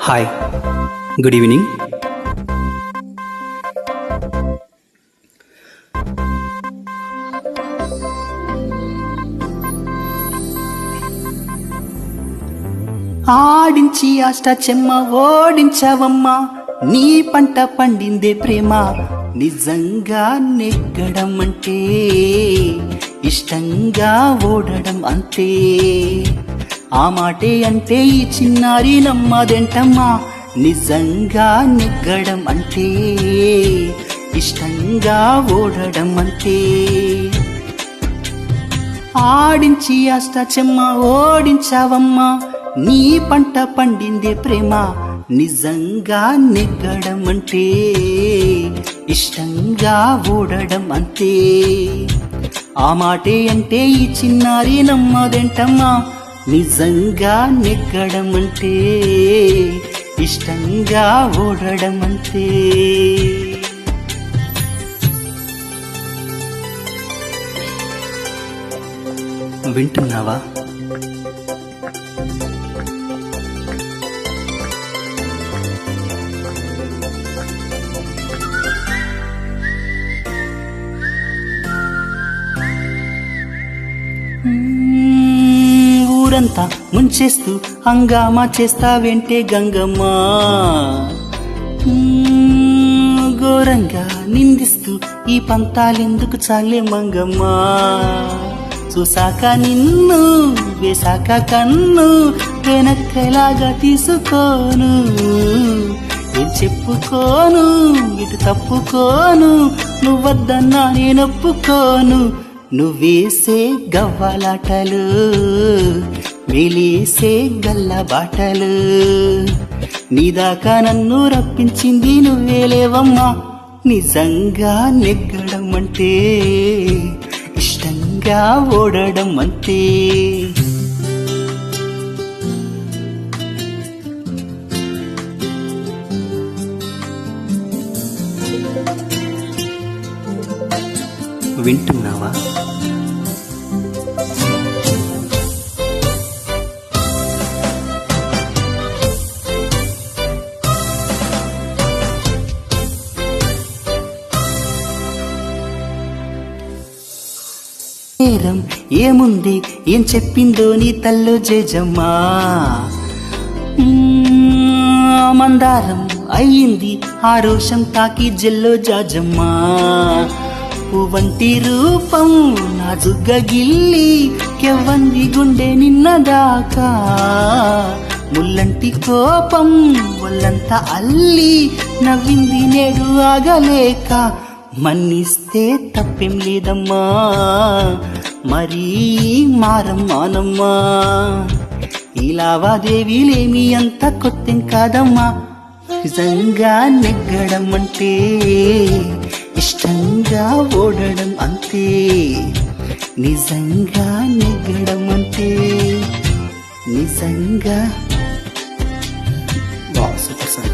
Hi, good evening. ఆడించి అష్టాచెమ్మ ఓడించవమ్మా, నీ పంట పండిందే ప్రేమ. నిజంగా నెగ్గడం అంటే ఇష్టంగా ఓడడం అంతే. ఆ మాటే అంటే ఈ చిన్నారి నమ్మదెంటమ్మా. నిజంగా నెగ్గడం అంటే ఇష్టంగా ఓడడం అంతే. ఆడించి అష్టాచెమ్మ ఓడించావమ్మా, నీ పంట పండిందే ప్రేమ. నిజంగా నెగ్గడం అంటే ఇష్టంగా ఓడడం అంతే. ఆ మాటే అంటే ఈ చిన్నారి నమ్మదెంటమ్మా. నిజంగా నెగ్గడం అంటే ఇష్టంగా ఓడడం అంతే. వింటున్నావా? ఊరంతా ముంచేస్తూ హంగామా చేస్తావేంటే గంగమ్మ. ఘోరంగా నిందిస్తూ ఈ పంతాలెందుకు చాలే మంగమ్మ. చూసాక నిన్ను వేసాక కన్ను వెనక్కలాగా తీసుకోను. ఏం చెప్పుకోను, ఇటు తప్పుకోను, నువ్వద్దన్నా నేనొప్పుకోను. నువ్వేసే గవ్వాలాటలు, మేలేసే గల్లబాటలు, నీదాకా నన్ను రప్పించింది నువ్వేలేవమ్మా. నిజంగా నెగ్గడం అంటే ఇష్టంగా ఓడడం అంతే. వింటున్నావా? నేరం ఏముంది, ఏం చెప్పిందో నీ తల్లో జేజమ్మా. మందారం అయ్యింది ఆ రోషం తాకి జల్లో జాజమ్మా. పువ్వంటి రూపం నాజుగ్గ గిల్లి కెవ్వంది గుండె నిన్నదాకా. ముల్లంటి కోపం ఒళ్ళంతా అల్లి నవ్వింది నేడు ఆగలేక. మన్నిస్తే తప్పేం లేదమ్మా, మరీ మారం మానమ్మా. ఈ లావాదేవీలేమి అంత కొత్తేం కాదమ్మా. నిజంగా నెగ్గడం అంటే ఇష్టంగా ఓడడం అంతే. నిజంగా నెగ్గడం అంటే నిజంగా. Super sir.